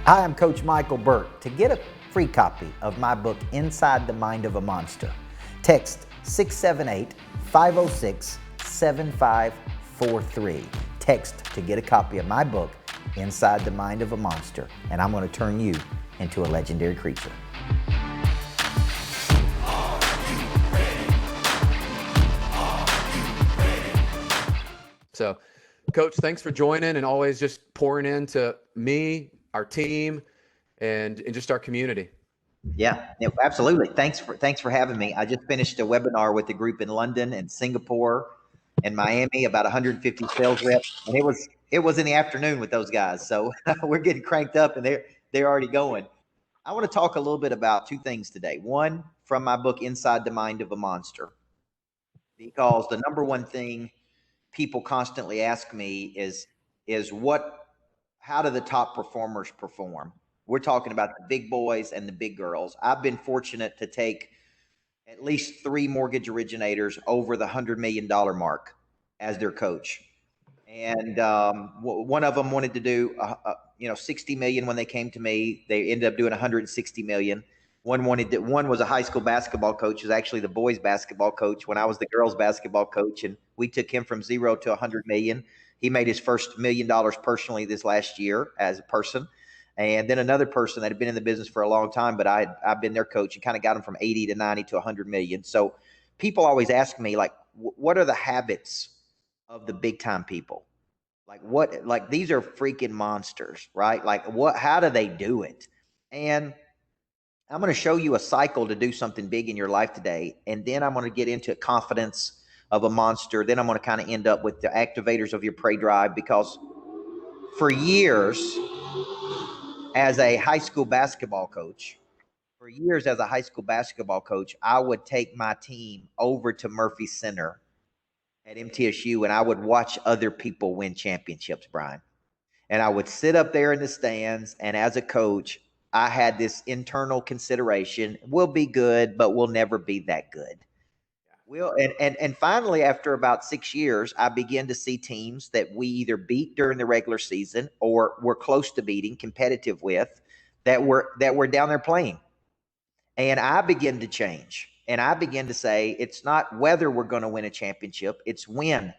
Hi, I'm Coach Micheal Burt. To get a free copy of my book, Inside the Mind of a Monster, text 678-506-7543. Text to get a copy of my book, Inside the Mind of a Monster, and I'm going to turn you into a legendary creature. So, Coach, thanks for joining and always just pouring into me, our team, and just our community. Yeah, absolutely. Thanks for having me. I just finished a webinar with a group in London and Singapore and Miami, about 150 sales reps, and it was in the afternoon with those guys. So we're getting cranked up, and they're already going. I want to talk a little bit about two things today. One, from my book, Inside the Mind of a Monster, because the number one thing people constantly ask me is how do the top performers perform? We're talking about the big boys and the big girls. I've been fortunate to take at least 3 mortgage originators over the $100 million mark as their coach. And one of them wanted to do 60 million when they came to me. They ended up doing 160 million. One was a high school basketball coach, was actually the boys basketball coach when I was the girls basketball coach, and we took him from 0 to 100 million. He made his first $1 million personally this last year as a person. And then another person that had been in the business for a long time, but I've been their coach and kind of got them from 80 to 90 to 100 million. So people always ask me, like, what are the habits of the big time people? Like these are freaking monsters, right? Like how do they do it? And I'm going to show you a cycle to do something big in your life today. And then I'm going to get into confidence of a monster. Then I'm going to kind of end up with the activators of your prey drive, because for years as a high school basketball coach, I would take my team over to Murphy Center at MTSU, and I would watch other people win championships, Brian. And I would sit up there in the stands, and as a coach, I had this internal consideration: we'll be good, but we'll never be that good. And finally, after about 6 years, I began to see teams that we either beat during the regular season or were close to beating, competitive with, that were down there playing. And I began to change. And I began to say, it's not whether we're going to win a championship, it's when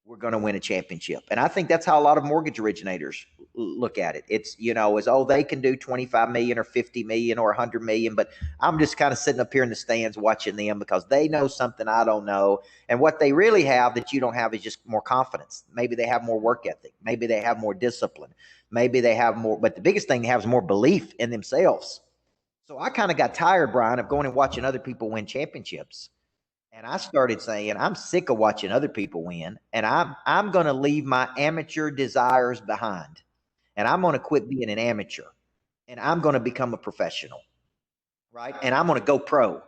we're going to win a championship. And I think that's how a lot of mortgage originators look at it. It's, they can do 25 million or 50 million or 100 million, but I'm just kind of sitting up here in the stands watching them because they know something I don't know. And what they really have that you don't have is just more confidence. Maybe they have more work ethic. Maybe they have more discipline. Maybe they have more, but the biggest thing they have is more belief in themselves. So I kind of got tired, Brian, of going and watching other people win championships. And I started saying, I'm sick of watching other people win, and I'm going to leave my amateur desires behind, and I'm going to quit being an amateur, and I'm going to become a professional, right? And I'm going to go pro.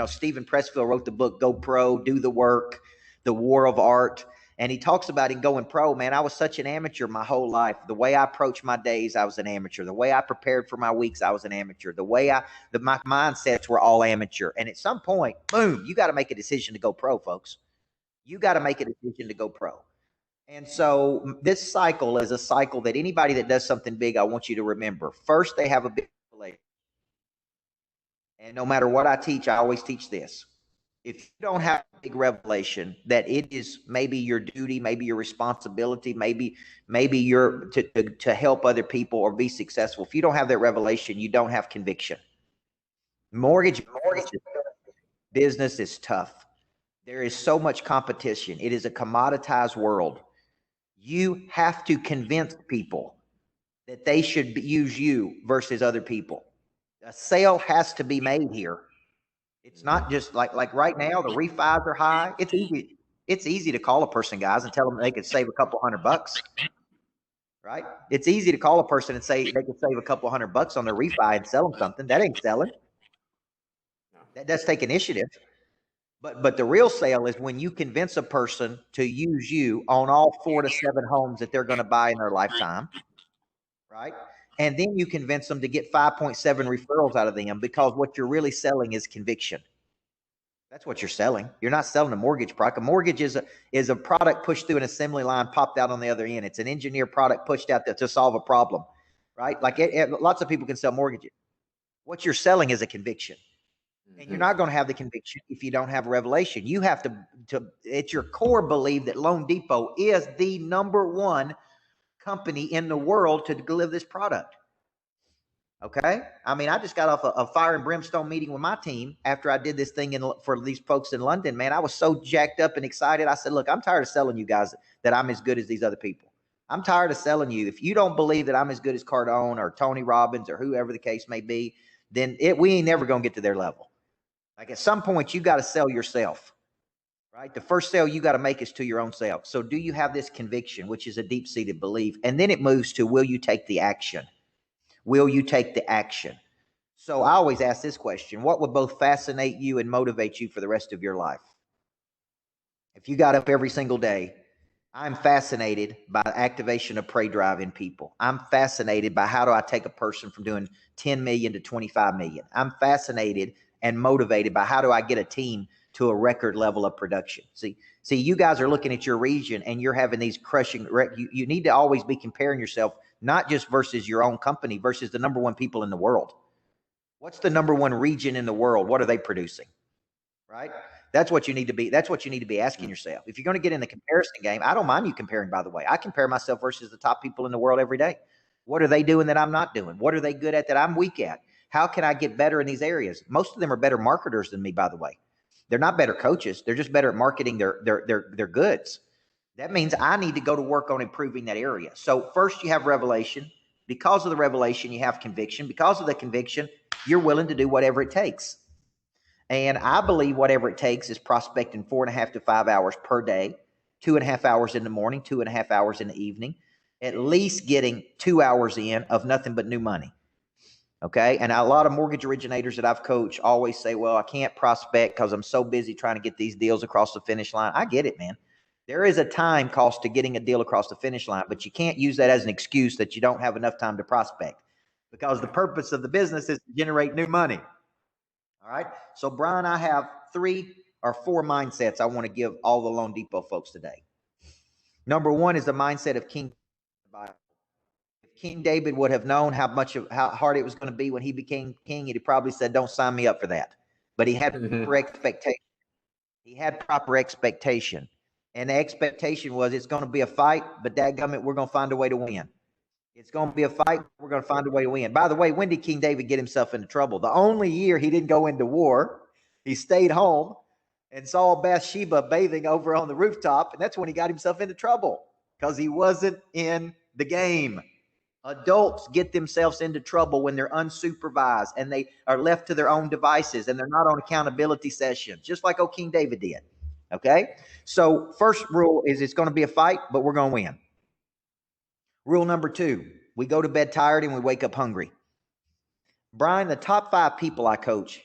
Stephen Pressfield wrote the book, Go Pro, Do the Work, The War of Art. And he talks about it going pro. Man, I was such an amateur my whole life. The way I approached my days, I was an amateur. The way I prepared for my weeks, I was an amateur. My mindsets were all amateur. And at some point, boom, you got to make a decision to go pro, folks. You got to make a decision to go pro. And so this cycle is a cycle that anybody that does something big, I want you to remember. First, they have a big revelation. And no matter what I teach, I always teach this: if you don't have a big revelation that it is maybe your duty, maybe your responsibility, maybe you're to help other people or be successful, if you don't have that revelation, you don't have conviction. Mortgage business is tough. There is so much competition. It is a commoditized world. You have to convince people that they should use you versus other people. A sale has to be made here. It's not just like right now, the refis are high. It's easy. It's easy to call a person, guys, and tell them they could save a couple $100, right? It's easy to call a person and say they could save a couple $100 on their refi and sell them something. That ain't selling. That does take initiative. But the real sale is when you convince a person to use you on all 4 to 7 homes that they're going to buy in their lifetime, right? And then you convince them to get 5.7 referrals out of them, because what you're really selling is conviction. That's what you're selling. You're not selling a mortgage product. A mortgage is a product pushed through an assembly line, popped out on the other end. It's an engineered product pushed out there to solve a problem. right? Like lots of people can sell mortgages. What you're selling is a conviction. And you're not going to have the conviction if you don't have revelation. You have to at your core believe that LoanDepot is the number one company in the world to deliver this product. Okay. I mean, I just got off a fire and brimstone meeting with my team after I did this thing for these folks in London. Man, I was so jacked up and excited. I said, look, I'm tired of selling you guys that I'm as good as these other people. I'm tired of selling you. If you don't believe that I'm as good as Cardone or Tony Robbins or whoever the case may be, then we ain't never going to get to their level. Like at some point, you got to sell yourself, right? The first sale you got to make is to your own self. So do you have this conviction, which is a deep-seated belief? And then it moves to, will you take the action? Will you take the action? So I always ask this question: what would both fascinate you and motivate you for the rest of your life? If you got up every single day, I'm fascinated by the activation of prey drive in people. I'm fascinated by how do I take a person from doing 10 million to 25 million. I'm fascinated and motivated by how do I get a team to a record level of production. See, you guys are looking at your region and you're having these crushing, you need to always be comparing yourself, not just versus your own company, versus the number one people in the world. What's the number one region in the world? What are they producing? Right? That's what you need to be. That's what you need to be asking yourself. If you're going to get in the comparison game, I don't mind you comparing, by the way. I compare myself versus the top people in the world every day. What are they doing that I'm not doing? What are they good at that I'm weak at? How can I get better in these areas? Most of them are better marketers than me, by the way. They're not better coaches. They're just better at marketing their goods. That means I need to go to work on improving that area. So first you have revelation. Because of the revelation, you have conviction. Because of the conviction, you're willing to do whatever it takes. And I believe whatever it takes is prospecting 4.5 to 5 hours per day, 2.5 hours in the morning, 2.5 hours in the evening, at least getting 2 hours in of nothing but new money. Okay. And a lot of mortgage originators that I've coached always say, well, I can't prospect because I'm so busy trying to get these deals across the finish line. I get it, man. There is a time cost to getting a deal across the finish line, but you can't use that as an excuse that you don't have enough time to prospect, because the purpose of the business is to generate new money. All right. So Brian, I have 3 or 4 mindsets I want to give all the LoanDepot folks today. Number 1 is the mindset of King David. If King David would have known how hard it was going to be when he became king, he'd probably said, don't sign me up for that. But he had proper expectation. He had proper expectation. And the expectation was, it's going to be a fight, but dadgummit, we're going to find a way to win. It's going to be a fight. We're going to find a way to win. By the way, when did King David get himself into trouble? The only year he didn't go into war, he stayed home and saw Bathsheba bathing over on the rooftop. And that's when he got himself into trouble, because he wasn't in the game. Adults get themselves into trouble when they're unsupervised and they are left to their own devices and they're not on accountability sessions, just like old King David did. Okay. So first rule is, it's going to be a fight, but we're going to win. Rule number 2, we go to bed tired and we wake up hungry. Brian, the top 5 people I coach,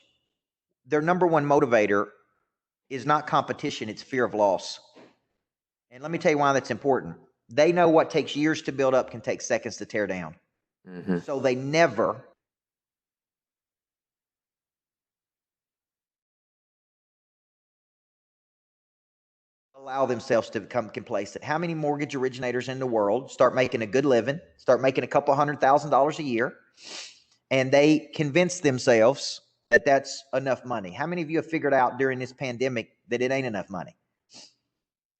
their number 1 motivator is not competition, it's fear of loss. And let me tell you why that's important. They know what takes years to build up can take seconds to tear down. So they never allow themselves to become complacent. How many mortgage originators in the world start making a good living, start making a couple $100,000 a year, and they convince themselves that that's enough money? How many of you have figured out during this pandemic that it ain't enough money?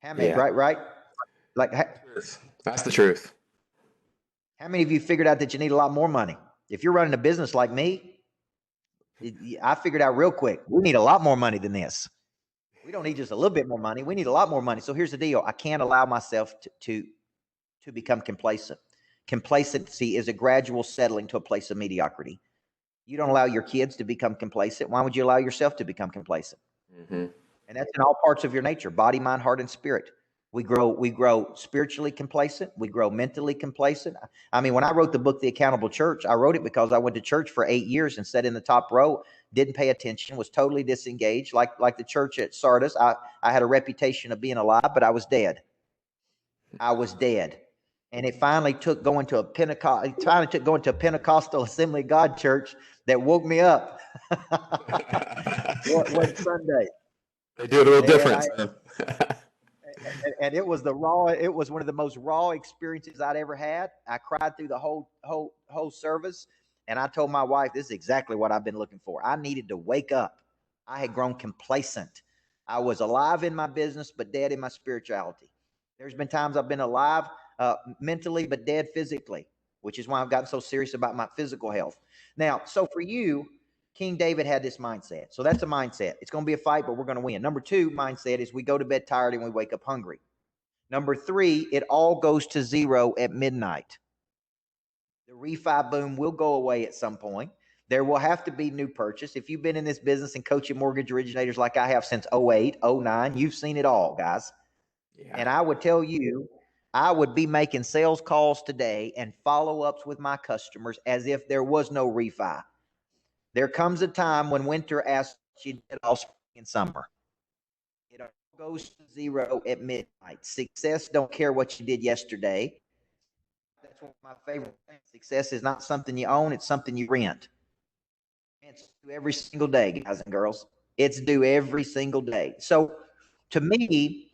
How many? Yeah. Right? Like, that's the truth. How many of you figured out that you need a lot more money? If you're running a business like me, I figured out real quick, we need a lot more money than this. We don't need just a little bit more money. We need a lot more money. So here's the deal. I can't allow myself to become complacent. Complacency is a gradual settling to a place of mediocrity. You don't allow your kids to become complacent. Why would you allow yourself to become complacent? And that's in all parts of your nature: body, mind, heart, and spirit. We grow spiritually complacent. We grow mentally complacent. I mean, when I wrote the book, The Accountable Church, I wrote it because I went to church for 8 years and sat in the top row, didn't pay attention, was totally disengaged. Like the church at Sardis, I had a reputation of being alive, but I was dead. I was dead. And it finally took going to a Pentecostal Assembly of God church that woke me up one Sunday. They do it a little different. and it was it was one of the most raw experiences I'd ever had. I cried through the whole service, and I told my wife, this is exactly what I've been looking for. I needed to wake up. I had grown complacent. I was alive in my business, but dead in my spirituality. There's been times I've been alive mentally, but dead physically, which is why I've gotten so serious about my physical health. Now, so for you, King David had this mindset. So that's a mindset. It's going to be a fight, but we're going to win. Number 2 mindset is we go to bed tired and we wake up hungry. Number 3, it all goes to zero at midnight. The refi boom will go away at some point. There will have to be new purchase. If you've been in this business and coaching mortgage originators like I have since 08, 09, you've seen it all, guys. Yeah. And I would tell you, I would be making sales calls today and follow-ups with my customers as if there was no refi. There comes a time when winter asks you to all spring and summer. It all goes to zero at midnight. Success don't care what you did yesterday. That's one of my favorite things. Success is not something you own, it's something you rent. It's due every single day, guys and girls. It's due every single day. So to me,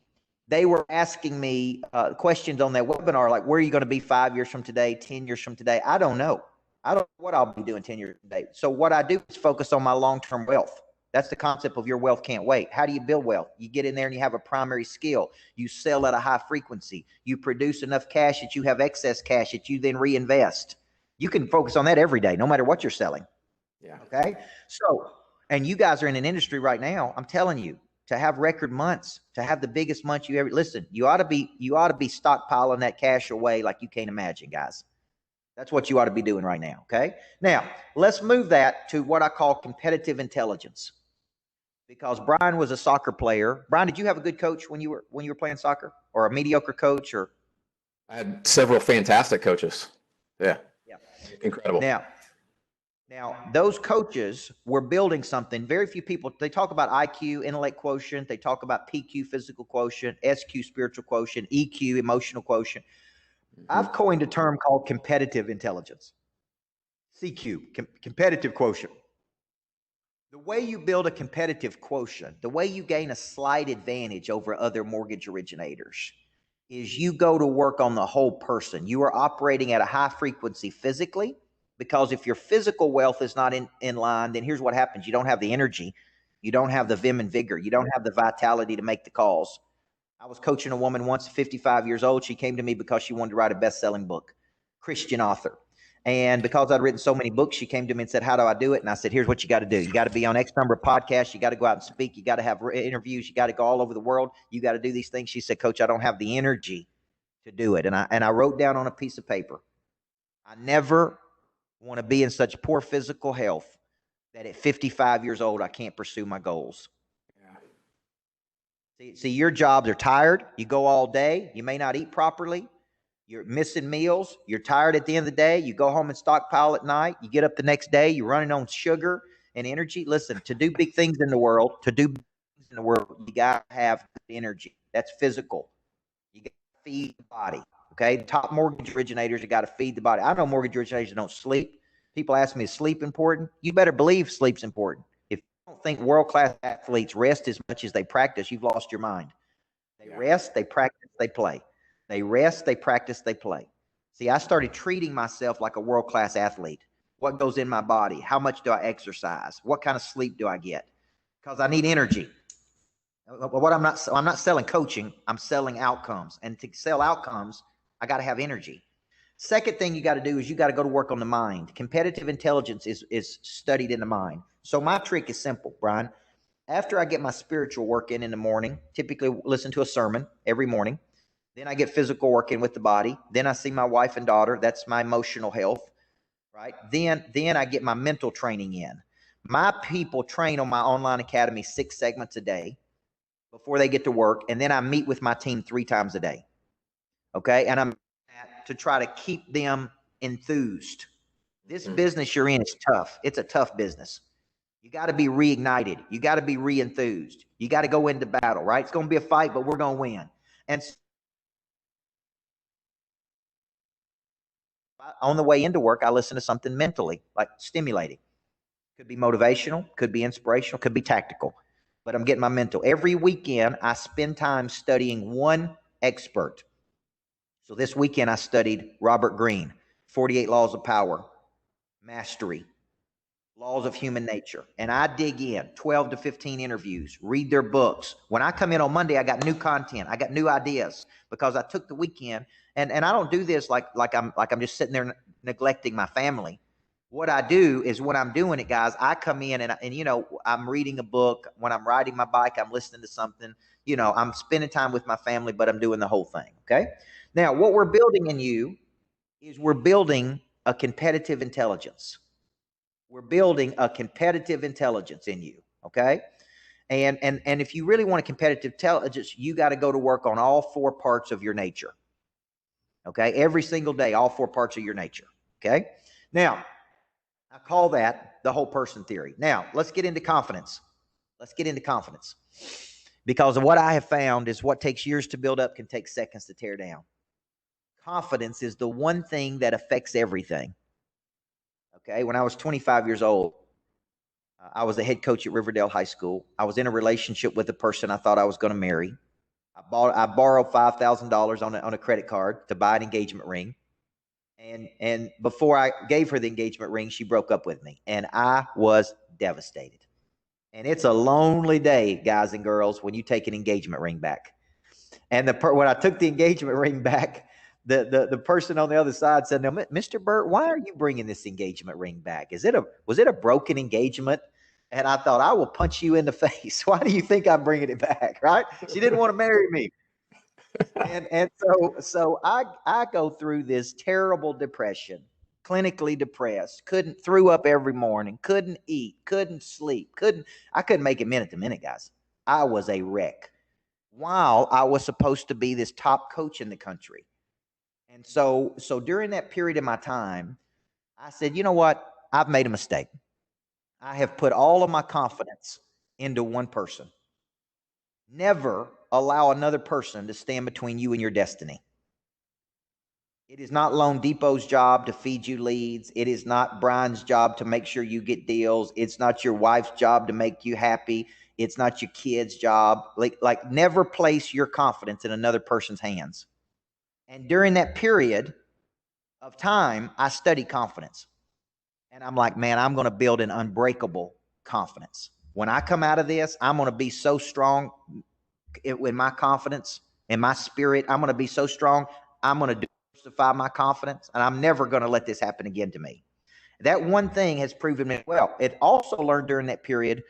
they were asking me questions on that webinar, like, where are you going to be 5 years from today, 10 years from today? I don't know. I don't know what I'll be doing 10 years from today. So what I do is focus on my long-term wealth. That's the concept of your wealth can't wait. How do you build wealth? You get in there and you have a primary skill. You sell at a high frequency. You produce enough cash that you have excess cash that you then reinvest. You can focus on that every day, no matter what you're selling. Yeah. Okay. So, and you guys are in an industry right now, I'm telling you, to have record months, to have the biggest month you ever, listen, you ought to be stockpiling that cash away like you can't imagine, guys. That's what you ought to be doing right now. Okay. Now let's move that to what I call competitive intelligence, because Brian was a soccer player. Brian, did you have a good coach when you were playing soccer, or a mediocre coach? Or I had several fantastic coaches. Yeah. Incredible. Now, those coaches were building something. Very few people, they talk about IQ, intellect quotient. They talk about PQ, physical quotient, SQ, spiritual quotient, EQ, emotional quotient. I've coined a term called competitive intelligence, CQ, competitive quotient. The way you build a competitive quotient, the way you gain a slight advantage over other mortgage originators, is you go to work on the whole person. You are operating at a high frequency physically, because if your physical wealth is not in line, then here's what happens. You don't have the energy. You don't have the vim and vigor. You don't have the vitality to make the calls. I was coaching a woman once, 55 years old. She came to me because she wanted to write a best-selling book, Christian author. And because I'd written so many books, she came to me and said, how do I do it? And I said, here's what you got to do. You got to be on X number of podcasts. You got to go out and speak. You got to have interviews. You got to go all over the world. You got to do these things. She said, Coach, I don't have the energy to do it. And I wrote down on a piece of paper, I never want to be in such poor physical health that at 55 years old, I can't pursue my goals. Yeah. See, your jobs are tired. You go all day. You may not eat properly. You're missing meals. You're tired at the end of the day. You go home and stockpile at night. You get up the next day. You're running on sugar and energy. Listen, to do big things in the world, you got to have energy. That's physical. You got to feed the body. Okay, the top mortgage originators have got to feed the body. I know mortgage originators don't sleep. People ask me, is sleep important? You better believe sleep's important. If you don't think world-class athletes rest as much as they practice, you've lost your mind. They rest, they practice, they play. They rest, they practice, they play. See, I started treating myself like a world-class athlete. What goes in my body? How much do I exercise? What kind of sleep do I get? Because I need energy. I'm not selling coaching. I'm selling outcomes. And to sell outcomes, I got to have energy. Second thing you got to do is you got to go to work on the mind. Competitive intelligence is studied in the mind. So my trick is simple, Brian. After I get my spiritual work in the morning, typically listen to a sermon every morning. Then I get physical work in with the body. Then I see my wife and daughter. That's my emotional health, right? Then I get my mental training in. My people train on my online academy 6 segments a day before they get to work. And then I meet with my team 3 times a day. Okay. And I'm to try to keep them enthused. This business you're in is tough. It's a tough business. You got to be reignited. You got to be re-enthused. You got to go into battle, right? It's going to be a fight, but we're going to win. And on the way into work, I listen to something mentally, like stimulating. Could be motivational, could be inspirational, could be tactical. but I'm getting my mental. Every weekend, I spend time studying one expert. So this weekend, I studied Robert Greene, 48 Laws of Power, Mastery, Laws of Human Nature. And I dig in 12 to 15 interviews, read their books. When I come in on Monday, I got new content. I got new ideas because I took the weekend. And I don't do this like I'm just sitting there neglecting my family. What I do is when I'm doing it, guys, I come in and you know, I'm reading a book. When I'm riding my bike, I'm listening to something. You know, I'm spending time with my family, but I'm doing the whole thing. Okay. Now, what we're building in you is we're building a competitive intelligence. We're building a competitive intelligence in you. Okay. And if you really want a competitive intelligence, you got to go to work on all four parts of your nature. Okay. Every single day, all four parts of your nature. Okay. Now, I call that the whole person theory. Now, let's get into confidence. Let's get into confidence. Because of what I have found is what takes years to build up can take seconds to tear down. Confidence is the one thing that affects everything. Okay, when I was 25 years old, I was a head coach at Riverdale High School. I was in a relationship with a person I thought I was going to marry. I borrowed $5,000 on a credit card to buy an engagement ring. And before I gave her the engagement ring, she broke up with me. And I was devastated. And it's a lonely day, guys and girls, when you take an engagement ring back. And when I took the engagement ring back, the person on the other side said, "Now, Mr. Burt, why are you bringing this engagement ring back? Was it a broken engagement?" And I thought, I will punch you in the face. Why do you think I'm bringing it back? Right? She didn't want to marry me. And so I go through this terrible depression, clinically depressed, threw up every morning, couldn't eat, couldn't sleep, I couldn't make it minute to minute, guys. I was a wreck while I was supposed to be this top coach in the country. And so during that period of my time, I said, you know what? I've made a mistake. I have put all of my confidence into one person. Never allow another person to stand between you and your destiny. It is not LoanDepot's job to feed you leads. It is not Brian's job to make sure you get deals. It's not your wife's job to make you happy. It's not your kid's job. Like never place your confidence in another person's hands. And during that period of time, I studied confidence. And I'm like, man, I'm going to build an unbreakable confidence. When I come out of this, I'm going to be so strong with my confidence and my spirit. I'm going to be so strong. I'm going to diversify my confidence, and I'm never going to let this happen again to me. That one thing has proven me well. It also learned during that period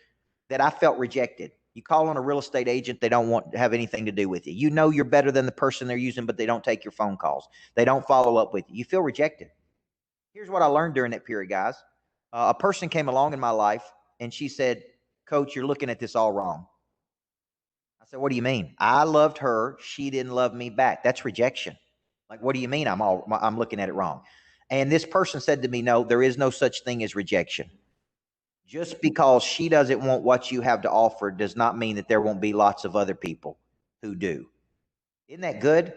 that I felt rejected. You call on a real estate agent, they don't want to have anything to do with you. You know you're better than the person they're using, but they don't take your phone calls. They don't follow up with you. You feel rejected. Here's what I learned during that period, guys. A person came along in my life, and she said, "Coach, you're looking at this all wrong." I said, "What do you mean?" I loved her. She didn't love me back. That's rejection. Like, what do you mean I'm looking at it wrong? And this person said to me, "No, there is no such thing as rejection. Just because she doesn't want what you have to offer does not mean that there won't be lots of other people who do." Isn't that good?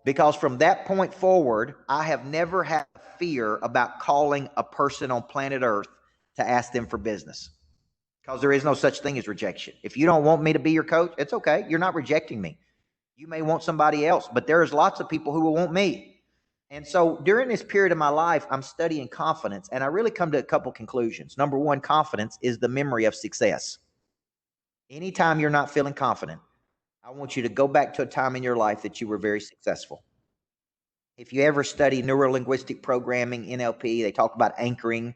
Because from that point forward, I have never had fear about calling a person on planet Earth to ask them for business. Because there is no such thing as rejection. If you don't want me to be your coach, it's okay. You're not rejecting me. You may want somebody else, but there's lots of people who will want me. And so during this period of my life, I'm studying confidence, and I really come to a couple conclusions. Number one, confidence is the memory of success. Anytime you're not feeling confident, I want you to go back to a time in your life that you were very successful. If you ever study neuro-linguistic programming, NLP, they talk about anchoring,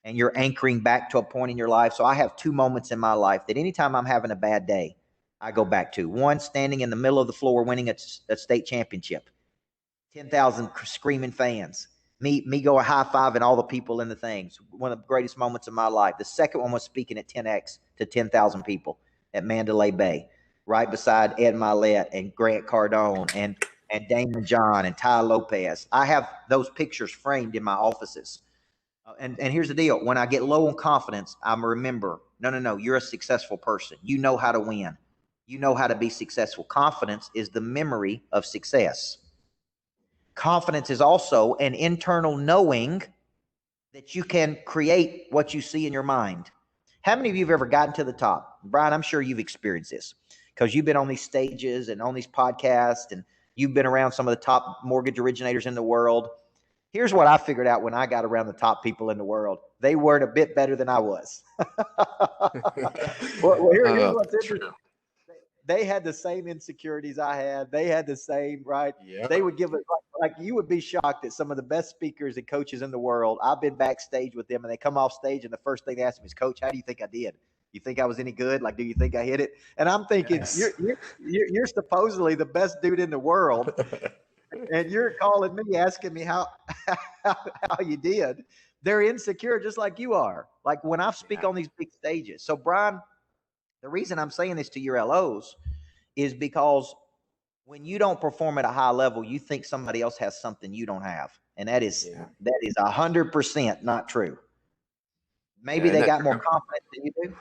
and you're anchoring back to a point in your life. So I have two moments in my life that anytime I'm having a bad day, I go back to. One, standing in the middle of the floor winning a state championship. 10,000 screaming fans. Me go high-fiving all the people in the things. One of the greatest moments of my life. The second one was speaking at 10X to 10,000 people at Mandalay Bay, right beside Ed Milet and Grant Cardone and Damon John and Ty Lopez. I have those pictures framed in my offices. And here's the deal. When I get low on confidence, I remember, no, you're a successful person. You know how to win. You know how to be successful. Confidence is the memory of success. Confidence is also an internal knowing that you can create what you see in your mind. How many of you have ever gotten to the top? Brian, I'm sure you've experienced this because you've been on these stages and on these podcasts, and you've been around some of the top mortgage originators in the world. Here's what I figured out when I got around the top people in the world. They weren't a bit better than I was. Here's what's interesting. They had the same insecurities I had. They had the same, right? Yeah. They would give it, like you would be shocked at some of the best speakers and coaches in the world. I've been backstage with them, and they come off stage, and the first thing they ask me is, Coach, how do you think I did? You think I was any good? Like, do you think I hit it? And I'm thinking, Yes. you're supposedly the best dude in the world, and you're calling me, asking me how you did. They're insecure just like you are. Like when I speak on these big stages. So, Brian, the reason I'm saying this to your LOs is because when you don't perform at a high level, you think somebody else has something you don't have. And that is 100% not true. Maybe they got more confidence than you do.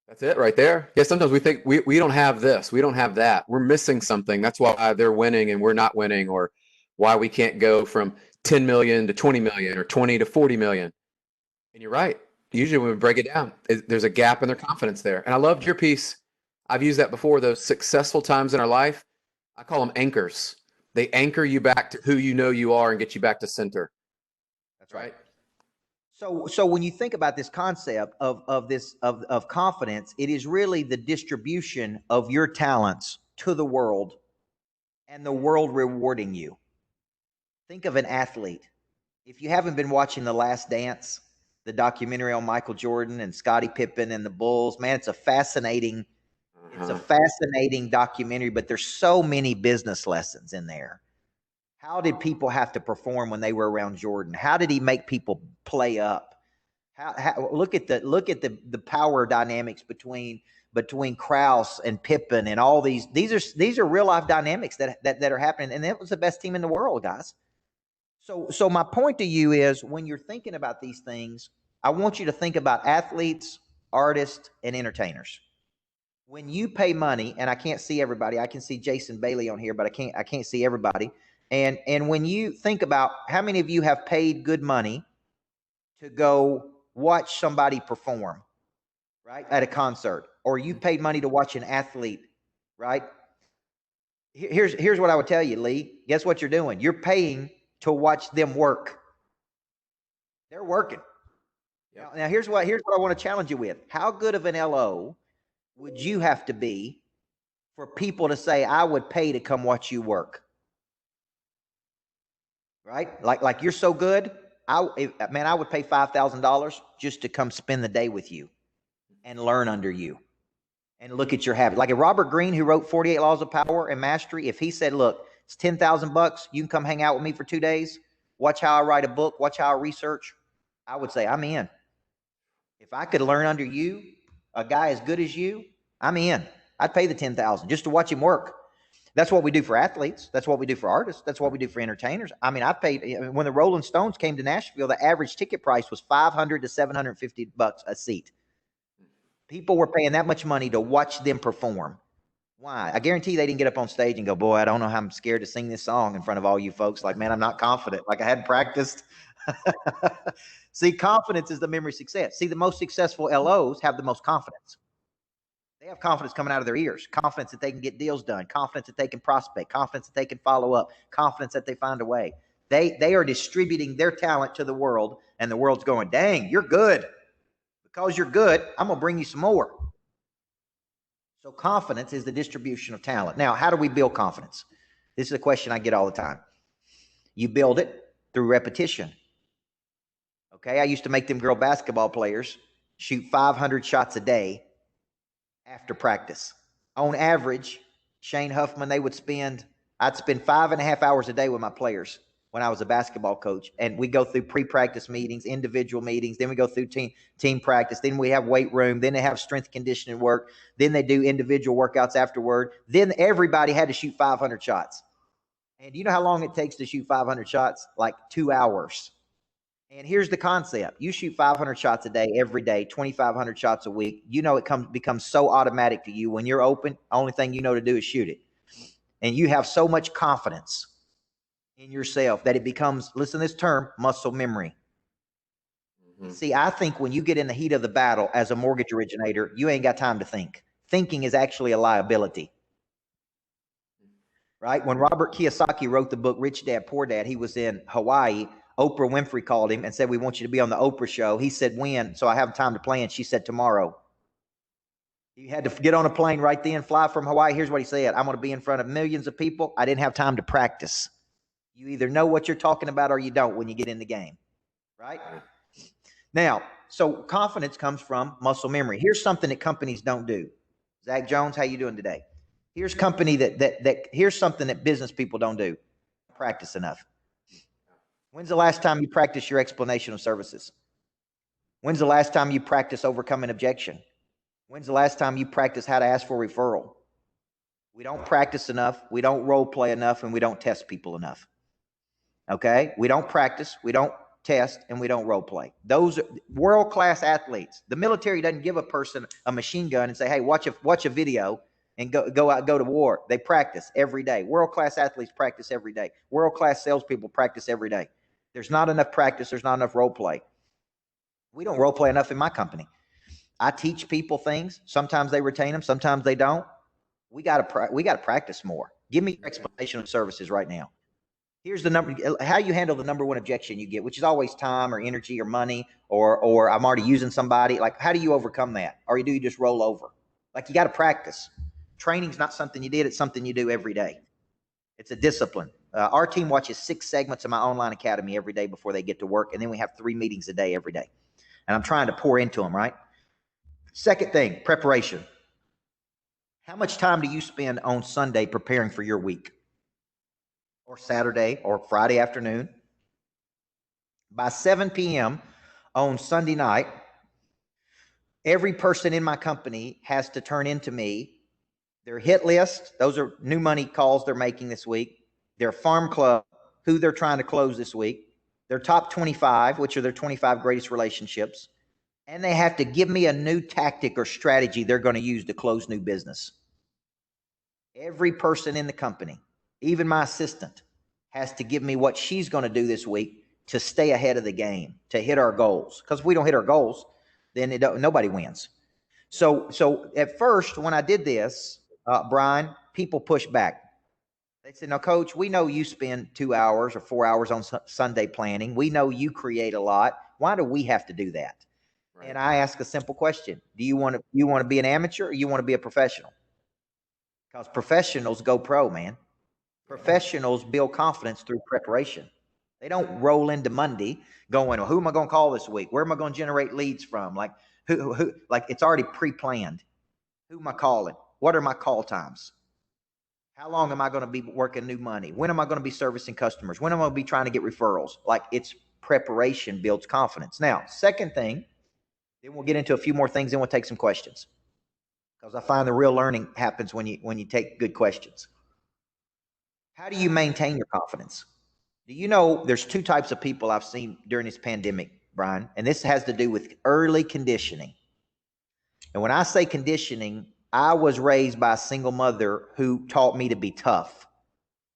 That's it right there. Yeah, sometimes we think we don't have this, we don't have that. We're missing something. That's why they're winning and we're not winning, or why we can't go from 10 million to 20 million or 20 to 40 million. And you're right. Usually when we break it down, there's a gap in their confidence there. And I loved your piece. I've used that before. Those successful times in our life, I call them anchors. They anchor you back to who you know you are and get you back to center. That's right. So when you think about this concept of confidence, it is really the distribution of your talents to the world and the world rewarding you. Think of an athlete. If you haven't been watching The Last Dance, the documentary on Michael Jordan and Scottie Pippen and the Bulls, man, it's a fascinating documentary, but there's so many business lessons in there. How did people have to perform when they were around Jordan? How did he make people play up? Look at the power dynamics between Krause and Pippen and all these. These are real life dynamics that are happening, and that was the best team in the world, guys. So my point to you is, when you're thinking about these things, I want you to think about athletes, artists, and entertainers. When you pay money, and I can't see everybody, I can see Jason Bailey on here, but I can't see everybody. And when you think about how many of you have paid good money to go watch somebody perform, right, at a concert, or you paid money to watch an athlete, right? Here's what I would tell you, Lee. Guess what you're doing? You're paying to watch them work. They're working. Yep. Now here's what I want to challenge you with. How good of an LO would you have to be for people to say, I would pay to come watch you work? Right? Like you're so good. I would pay $5,000 just to come spend the day with you and learn under you and look at your habit. Like if Robert Greene, who wrote 48 Laws of Power and Mastery, if he said, look, it's $10,000, you can come hang out with me for 2 days, watch how I write a book, watch how I research, I would say, I'm in. If I could learn under you, a guy as good as you, I'm in. I'd pay the $10,000 just to watch him work. That's what we do for athletes. That's what we do for artists. That's what we do for entertainers. I mean, I paid, when the Rolling Stones came to Nashville, the average ticket price was $500 to $750 a seat. People were paying that much money to watch them perform. Why? I guarantee they didn't get up on stage and go, boy, I don't know how I'm scared to sing this song in front of all you folks. Like, man, I'm not confident. Like I hadn't practiced. See, confidence is the memory success. See, the most successful LOs have the most confidence. They have confidence coming out of their ears, confidence that they can get deals done, confidence that they can prospect, confidence that they can follow up, confidence that they find a way. They are distributing their talent to the world, and the world's going, dang, you're good. Because you're good, I'm going to bring you some more. So confidence is the distribution of talent. Now, how do we build confidence? This is a question I get all the time. You build it through repetition. Okay, I used to make them girl basketball players shoot 500 shots a day after practice. On average, Shane Huffman, I'd spend 5.5 hours a day with my players when I was a basketball coach. And we go through pre-practice meetings, individual meetings, then we go through team practice, then we have weight room, then they have strength conditioning work, then they do individual workouts afterward. Then everybody had to shoot 500 shots. And do you know how long it takes to shoot 500 shots? Like 2 hours. And here's the concept. You shoot 500 shots a day, every day, 2,500 shots a week. You know, it becomes so automatic to you. When you're open, the only thing you know to do is shoot it. And you have so much confidence in yourself that it becomes, listen to this term, muscle memory. See, I think when you get in the heat of the battle as a mortgage originator, you ain't got time to think. Thinking is actually a liability. Right? When Robert Kiyosaki wrote the book Rich Dad, Poor Dad, he was in Hawaii. Oprah Winfrey called him and said, "We want you to be on the Oprah show." He said, "When?" "So I have time to plan." She said, "Tomorrow." He had to get on a plane right then, fly from Hawaii. Here's what he said: "I'm going to be in front of millions of people. I didn't have time to practice." You either know what you're talking about or you don't when you get in the game. Right? Now, so confidence comes from muscle memory. Here's something that companies don't do. Zach Jones, how you doing today? Here's here's something that business people don't do. Practice enough. When's the last time you practiced your explanation of services? When's the last time you practiced overcoming objection? When's the last time you practiced how to ask for referral? We don't practice enough, we don't role play enough, and we don't test people enough. Okay? We don't practice, we don't test, and we don't role play. Those are world-class athletes. The military doesn't give a person a machine gun and say, "Hey, watch a video and go to war." They practice every day. World-class athletes practice every day. World-class salespeople practice every day. There's not enough practice. There's not enough role play. We don't role play enough in my company. I teach people things. Sometimes they retain them. Sometimes they don't. We got to practice more. Give me your explanation of services right now. Here's the number. How you handle the number one objection you get, which is always time or energy or money or I'm already using somebody. Like, how do you overcome that? Or do you just roll over? Like, you got to practice. Training's not something you did. It's something you do every day. It's a discipline. Our team watches 6 segments of my online academy every day before they get to work. And then we have 3 meetings a day every day. And I'm trying to pour into them, right? Second thing, preparation. How much time do you spend on Sunday preparing for your week? Or Saturday or Friday afternoon? By 7 p.m. on Sunday night, every person in my company has to turn into me their hit list. Those are new money calls they're making this week. Their farm club, who they're trying to close this week. Their top 25, which are their 25 greatest relationships. And they have to give me a new tactic or strategy they're going to use to close new business. Every person in the company, even my assistant, has to give me what she's going to do this week to stay ahead of the game, to hit our goals. Because if we don't hit our goals, then nobody wins. So at first, when I did this, Brian, people pushed back. They said, "No, Coach, we know you spend 2 hours or 4 hours on Sunday planning. We know you create a lot. Why do we have to do that?" Right. And I ask a simple question. Do you want to be an amateur or you want to be a professional? Because professionals go pro, man. Professionals build confidence through preparation. They don't roll into Monday going, "Well, who am I going to call this week? Where am I going to generate leads from?" Like, who like it's already pre-planned. Who am I calling? What are my call times? How long am I going to be working new money? When am I going to be servicing customers? When am I going to be trying to get referrals? Like, it's preparation builds confidence. Now, second thing, then we'll get into a few more things, then we'll take some questions. Because I find the real learning happens when you take good questions. How do you maintain your confidence? Do you know there's 2 types of people I've seen during this pandemic, Brian? And this has to do with early conditioning. And when I say conditioning, I was raised by a single mother who taught me to be tough.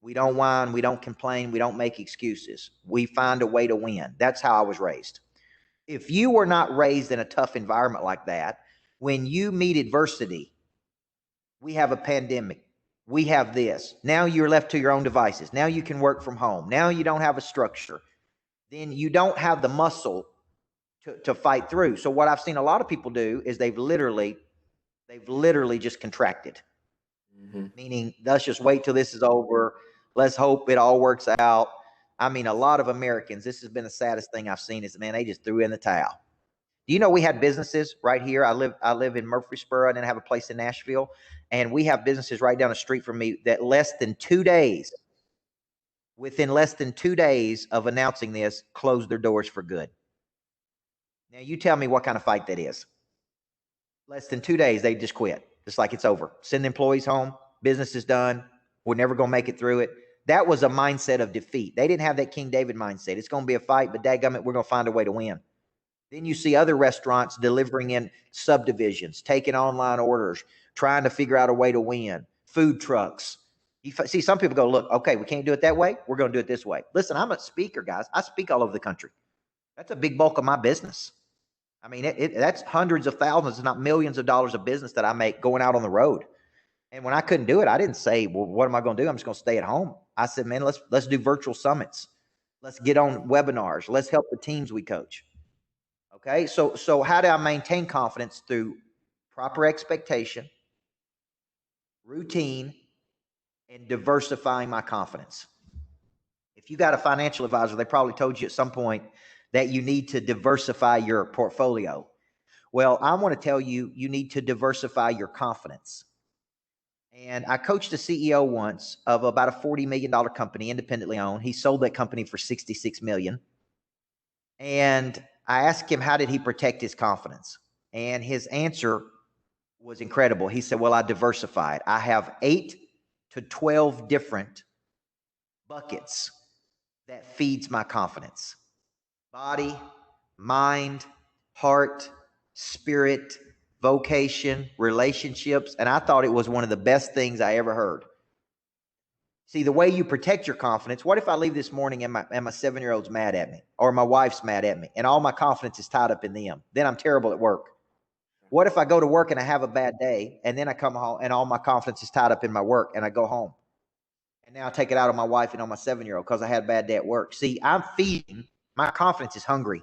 We don't whine, we don't complain, we don't make excuses. We find a way to win. That's how I was raised. If you were not raised in a tough environment like that, when you meet adversity, we have a pandemic, we have this. Now you're left to your own devices. Now you can work from home. Now you don't have a structure. Then you don't have the muscle to fight through. So what I've seen a lot of people do is they've literally just contracted. Meaning, let's just wait till this is over. Let's hope it all works out. I mean, a lot of Americans, this has been the saddest thing I've seen is, man, they just threw in the towel. Do you know we had businesses right here? I live in Murfreesboro and then I have a place in Nashville. And we have businesses right down the street from me that within less than 2 days of announcing this, closed their doors for good. Now, you tell me what kind of fight that is. Less than 2 days, they just quit. Just like it's over. Send the employees home. Business is done. We're never going to make it through it. That was a mindset of defeat. They didn't have that King David mindset. It's going to be a fight, but dadgummit, we're going to find a way to win. Then you see other restaurants delivering in subdivisions, taking online orders, trying to figure out a way to win. Food trucks. You see some people go, look, okay, we can't do it that way. We're going to do it this way. Listen, I'm a speaker, guys. I speak all over the country. That's a big bulk of my business. I mean, that's hundreds of thousands, if not millions of dollars of business that I make going out on the road. And when I couldn't do it, I didn't say, well, what am I going to do? I'm just going to stay at home. I said, man, let's do virtual summits. Let's get on webinars. Let's help the teams we coach. Okay. So how do I maintain confidence? Through proper expectation, routine, and diversifying my confidence. If you got a financial advisor, they probably told you at some point that you need to diversify your portfolio. Well, I want to tell you, you need to diversify your confidence. And I coached a CEO once of about a $40 million company, independently owned. He sold that company for $66 million. And I asked him, how did he protect his confidence? And his answer was incredible. He said, well, I diversified. I have 8 to 12 different buckets that feeds my confidence. Body, mind, heart, spirit, vocation, relationships. And I thought it was one of the best things I ever heard. See, the way you protect your confidence, what if I leave this morning and my 7-year-old's mad at me, or my wife's mad at me, and all my confidence is tied up in them? Then I'm terrible at work. What if I go to work and I have a bad day, and then I come home and all my confidence is tied up in my work, and I go home? And now I take it out on my wife and on my 7-year-old because I had a bad day at work. See, I'm feeding. My confidence is hungry.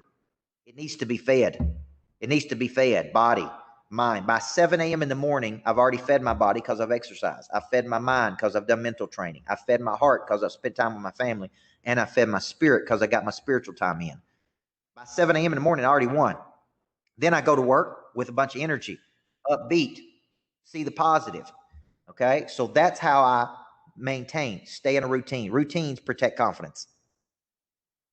It needs to be fed. It needs to be fed. Body, mind. By 7 a.m. in the morning, I've already fed my body because I've exercised. I've fed my mind because I've done mental training. I've fed my heart because I've spent time with my family. And I fed my spirit because I got my spiritual time in. By 7 a.m. in the morning, I already won. Then I go to work with a bunch of energy, upbeat, see the positive. Okay? So that's how I maintain, stay in a routine. Routines protect confidence.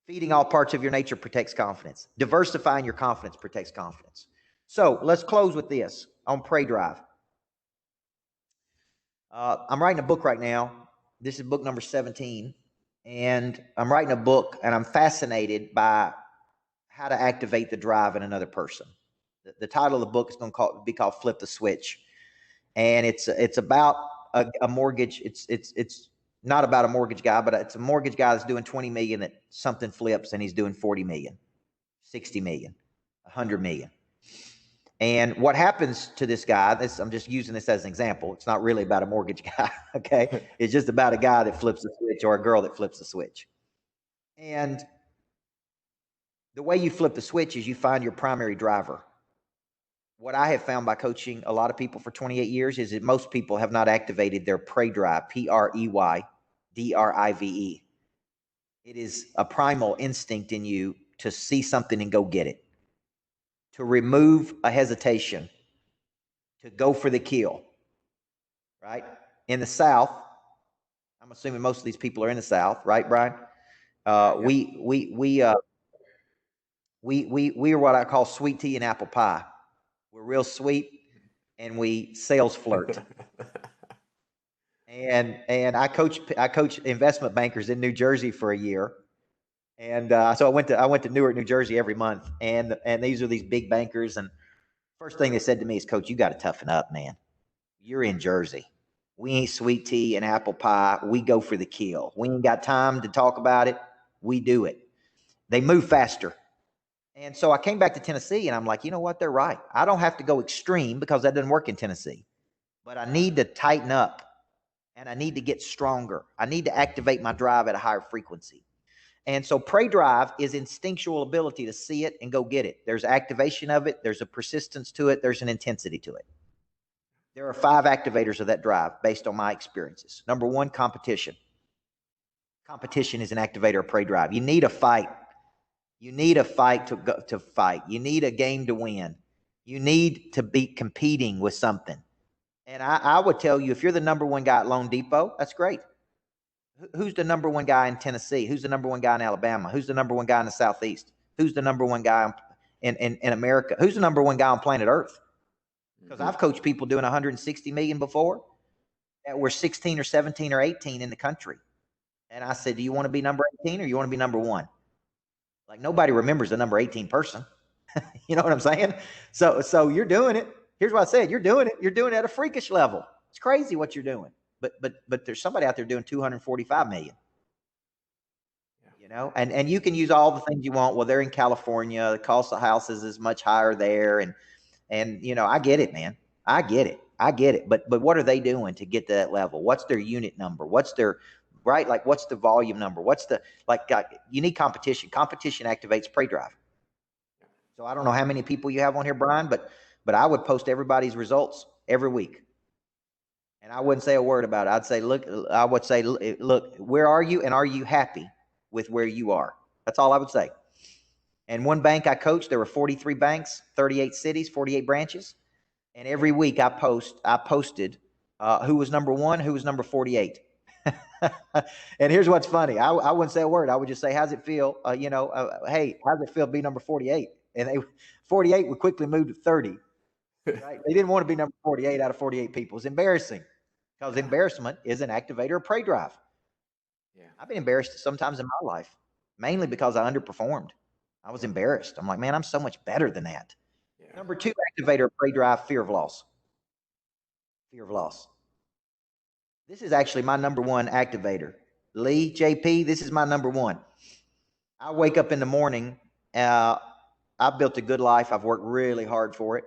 Feeding all parts of your nature protects confidence. Diversifying your confidence protects confidence. So let's close with this on Pray Drive. I'm writing a book right now. This is book number 17. And I'm writing a book, and I'm fascinated by how to activate the drive in another person. The title of the book is going to be called Flip the Switch. And it's about a mortgage. It's not about a mortgage guy, but it's a mortgage guy that's doing 20 million that something flips, and he's doing 40 million, 60 million, 100 million. And what happens to this guy, I'm just using this as an example. It's not really about a mortgage guy, okay? It's just about a guy that flips the switch, or a girl that flips the switch. And the way you flip the switch is you find your primary driver. What I have found by coaching a lot of people for 28 years is that most people have not activated their Pray Drive, Preydrive. It is a primal instinct in you to see something and go get it, to remove a hesitation, to go for the kill, right? In the South, I'm assuming most of these people are in the South, right, Brian? We are what I call sweet tea and apple pie. We're real sweet, and we sales flirt. And I coach investment bankers in New Jersey for a year, and so I went to Newark, New Jersey every month, and these are these big bankers. And first thing they said to me is, Coach, you got to toughen up, man. You're in Jersey. We ain't sweet tea and apple pie. We go for the kill. We ain't got time to talk about it. We do it. They move faster. And so I came back to Tennessee, and I'm like, you know what? They're right. I don't have to go extreme because that doesn't work in Tennessee. But I need to tighten up, and I need to get stronger. I need to activate my drive at a higher frequency. And so Pray Drive is instinctual ability to see it and go get it. There's activation of it. There's a persistence to it. There's an intensity to it. There are 5 activators of that drive based on my experiences. Number 1, competition. Competition is an activator of Pray Drive. You need a fight. You need a fight to fight. You need a game to win. You need to be competing with something. And I would tell you, if you're the number 1 guy at LoanDepot, that's great. Who's the number 1 guy in Tennessee? Who's the number 1 guy in Alabama? Who's the number 1 guy in the Southeast? Who's the number 1 guy in America? Who's the number 1 guy on planet Earth? Because I've coached people doing 160 million before that were 16 or 17 or 18 in the country. And I said, do you want to be number 18 or you want to be number 1? Like, nobody remembers the number 18 person. You know what I'm saying? So you're doing it. Here's what I said. You're doing it. You're doing it at a freakish level. It's crazy what you're doing. But there's somebody out there doing 245 million. and you can use all the things you want. Well, they're in California. The cost of houses is much higher there. And I get it, man. I get it. I get it. But what are they doing to get to that level? What's their unit number? What's their, right? Like, what's the volume number? What's the, you need competition. Competition activates prey drive. So I don't know how many people you have on here, Brian, but I would post everybody's results every week. And I wouldn't say a word about it. I would say, look, where are you? And are you happy with where you are? That's all I would say. And one bank I coached, there were 43 banks, 38 cities, 48 branches. And every week I posted who was number 1, who was number 48. And here's what's funny. I wouldn't say a word. I would just say, how's it feel? Hey, how's it feel to be number 48? And 48 would quickly move to 30. Right? They didn't want to be number 48 out of 48 people. It's embarrassing, because embarrassment is an activator of prey drive. Yeah. I've been embarrassed sometimes in my life, mainly because I underperformed. I was embarrassed. I'm like, man, I'm so much better than that. Yeah. Number 2 activator of prey drive, fear of loss. Fear of loss. This is actually my number 1 activator. Lee, JP, this is my number 1. I wake up in the morning. I've built a good life. I've worked really hard for it.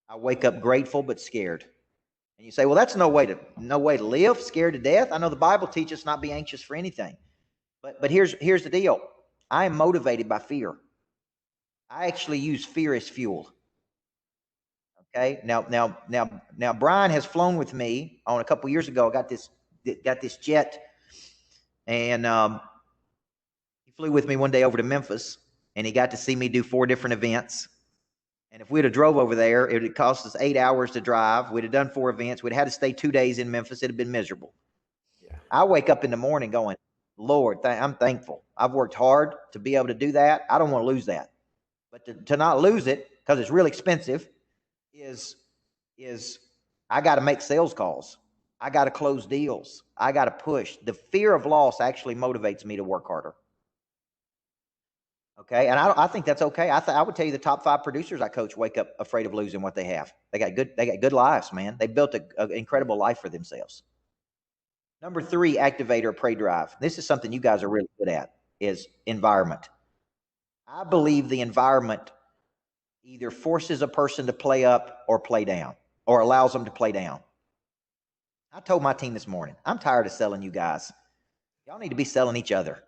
I wake up grateful but scared. And you say, well, that's no way to live, scared to death. I know the Bible teaches us not be anxious for anything. But here's the deal. I am motivated by fear. I actually use fear as fuel. Okay. Now Brian has flown with me on a couple years ago. I got this jet, and he flew with me one day over to Memphis, and he got to see me do 4 different events. And if we'd have drove over there, it would cost us 8 hours to drive. We'd have done 4 events. We'd had to stay 2 days in Memphis. It'd have been miserable. Yeah. I wake up in the morning going, Lord, I'm thankful. I've worked hard to be able to do that. I don't want to lose that. But to not lose it, because it's real expensive, is I got to make sales calls. I got to close deals. I got to push. The fear of loss actually motivates me to work harder. Okay, and I think that's okay. I would tell you the top 5 producers I coach wake up afraid of losing what they have. They got good lives, man. They built an incredible life for themselves. Number 3 activator of prey drive. This is something you guys are really good at, is environment. I believe the environment either forces a person to play up or play down, or allows them to play down. I told my team this morning, I'm tired of selling you guys. Y'all need to be selling each other.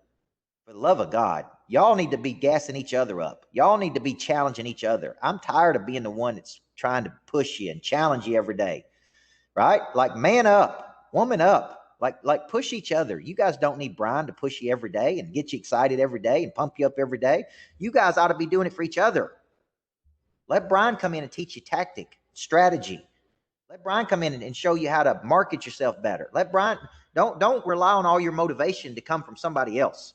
For the love of God, y'all need to be gassing each other up. Y'all need to be challenging each other. I'm tired of being the one that's trying to push you and challenge you every day, right? Like, man up, woman up, like push each other. You guys don't need Brian to push you every day and get you excited every day and pump you up every day. You guys ought to be doing it for each other. Let Brian come in and teach you tactic, strategy. Let Brian come in and show you how to market yourself better. Let Brian, don't rely on all your motivation to come from somebody else.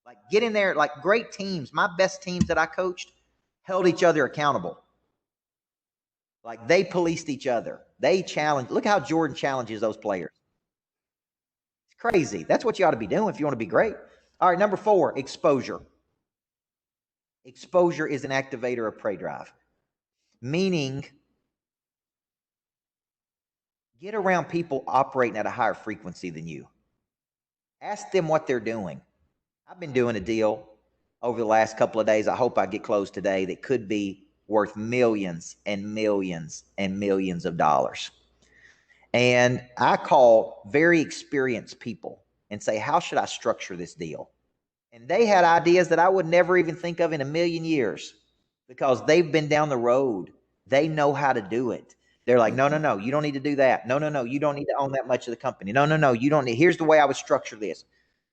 Like, get in there. Like, great teams, my best teams that I coached held each other accountable. Like, they policed each other. They challenged. Look how Jordan challenges those players. It's crazy. That's what you ought to be doing if you want to be great. All right, number 4, exposure. Exposure is an activator of prey drive. Meaning, get around people operating at a higher frequency than you. Ask them what they're doing. I've been doing a deal over the last couple of days. I hope I get closed today that could be worth millions and millions and millions of dollars. And I call very experienced people and say, how should I structure this deal? And they had ideas that I would never even think of in a million years, because they've been down the road. They know how to do it. They're like, no, you don't need to do that. No, you don't need to own that much of the company. No, you don't need. Here's the way I would structure this.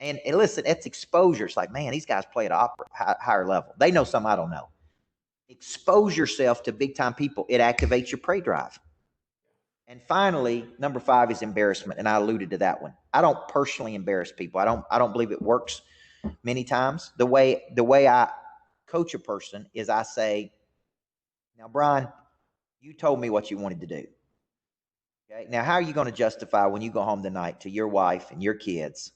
And listen, it's exposure. It's like, man, these guys play at a higher level. They know something I don't know. Expose yourself to big time people. It activates your prey drive. And finally, number 5 is embarrassment. And I alluded to that one. I don't personally embarrass people. I don't believe it works many times. The way I coach a person is I say, now, Brian, you told me what you wanted to do. Okay. Now, how are you going to justify when you go home tonight to your wife and your kids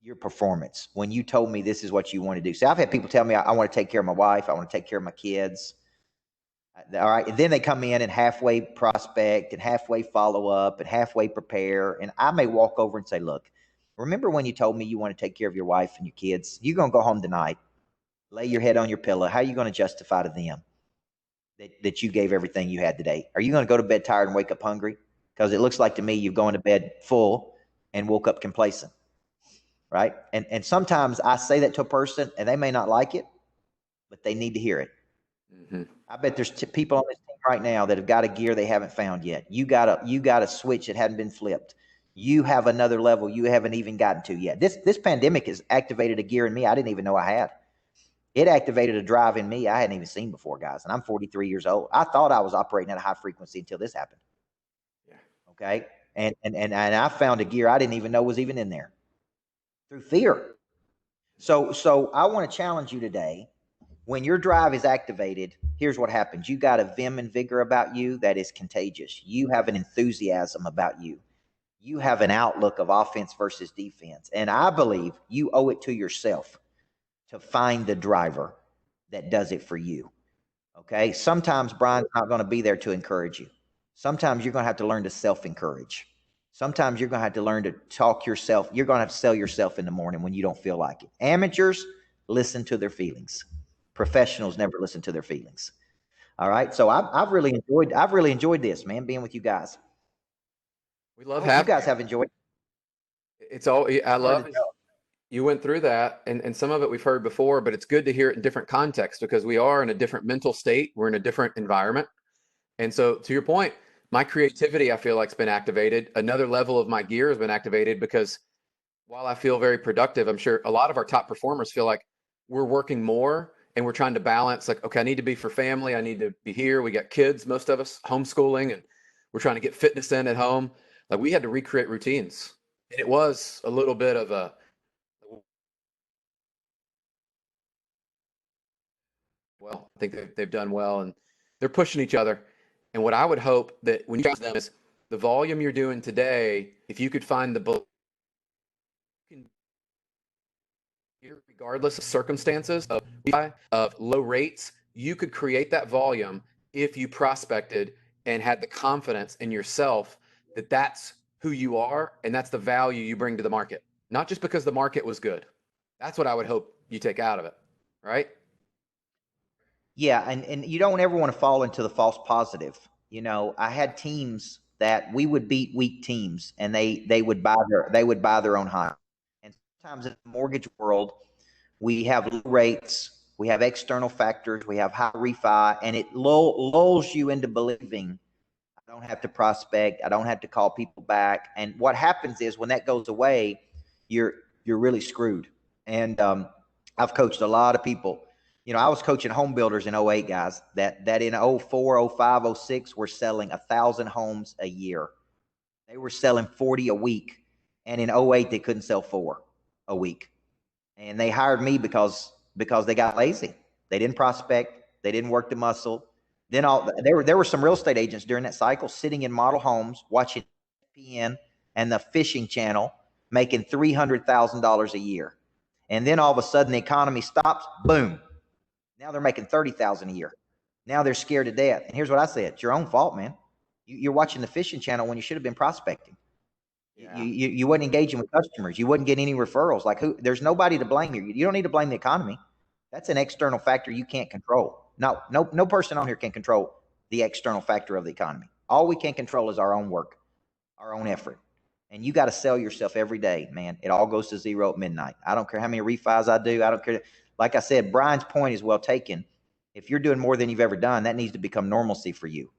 your performance when you told me this is what you want to do? So I've had people tell me I want to take care of my wife. I want to take care of my kids. All right. And then they come in and halfway prospect and halfway follow up and halfway prepare. And I may walk over and say, look, Remember when you told me you want to take care of your wife and your kids? You're going to go home tonight, lay your head on your pillow. How are you going to justify to them that you gave everything you had today? Are you going to go to bed tired and wake up hungry? Because it looks like to me you've gone to bed full and woke up complacent, right? And sometimes I say that to a person and they may not like it, but they need to hear it. Mm-hmm. I bet there's people on this team right now that have got a gear they haven't found yet. You got a switch that hadn't been flipped. You have another level you haven't even gotten to yet. This pandemic has activated a gear in me I didn't even know I had. It activated a drive in me I hadn't even seen before, guys. And I'm 43 years old. I thought I was operating at a high frequency until this happened. Yeah. Okay. And I found a gear I didn't even know was even in there through fear. So I want to challenge you today. When your drive is activated, here's what happens. You got a vim and vigor about you that is contagious. You have an enthusiasm about you. You have an outlook of offense versus defense. And I believe you owe it to yourself to find the driver that does it for you. Okay. Sometimes Brian's not going to be there to encourage you. Sometimes you're going to have to learn to self-encourage. Sometimes you're going to have to learn to talk yourself. You're going to have to sell yourself in the morning when you don't feel like it. Amateurs listen to their feelings. Professionals never listen to their feelings. All right. So I've really enjoyed this, man, being with you guys. We love I hope you having guys have enjoyed. it's all I love you went through that, and some of it we've heard before, but it's good to hear it in different contexts because we are in a different mental state. We're in a different environment. And so to your point, my creativity, I feel like, has been activated. Another level of my gear has been activated because while I feel very productive, I'm sure a lot of our top performers feel like we're working more and we're trying to balance like, okay, I need to be for family. I need to be here. We got kids, most of us homeschooling, and we're trying to get fitness in at home. Like we had to recreate routines. And it was a little bit of a, well, I think they've done well and they're pushing each other. And what I would hope that when you challenge them is the volume you're doing today, if you could find the book, regardless of circumstances of low rates, you could create that volume if you prospected and had the confidence in yourself that that's who you are and that's the value you bring to the market, not just because the market was good. That's what I would hope you take out of it, right? Yeah, and you don't ever want to fall into the false positive. I had teams that we would beat weak teams, and they would buy their own high. And sometimes in the mortgage world, we have low rates, we have external factors, we have high refi, and it lulls you into believing I don't have to prospect, I don't have to call people back. And what happens is when that goes away, you're really screwed. And I've coached a lot of people. I was coaching home builders in '08, guys, that in '04, '05, '06 were selling 1,000 homes a year. They were selling 40 a week. And in '08, they couldn't sell 4 a week. And they hired me because they got lazy. They didn't prospect. They didn't work the muscle. Then there were some real estate agents during that cycle sitting in model homes watching ESPN and the fishing channel making $300,000 a year. And then all of a sudden the economy stops, boom. Now they're making $30,000 a year. Now they're scared to death. And here's what I said: it's your own fault, man. You're watching the fishing channel when you should have been prospecting. Yeah. You wasn't engaging with customers. You wouldn't get any referrals. Like there's nobody to blame here. You don't need to blame the economy. That's an external factor you can't control. No person on here can control the external factor of the economy. All we can control is our own work, our own effort. And you got to sell yourself every day, man. It all goes to zero at midnight. I don't care how many refis I do. I don't care. Like I said, Brian's point is well taken. If you're doing more than you've ever done, that needs to become normalcy for you.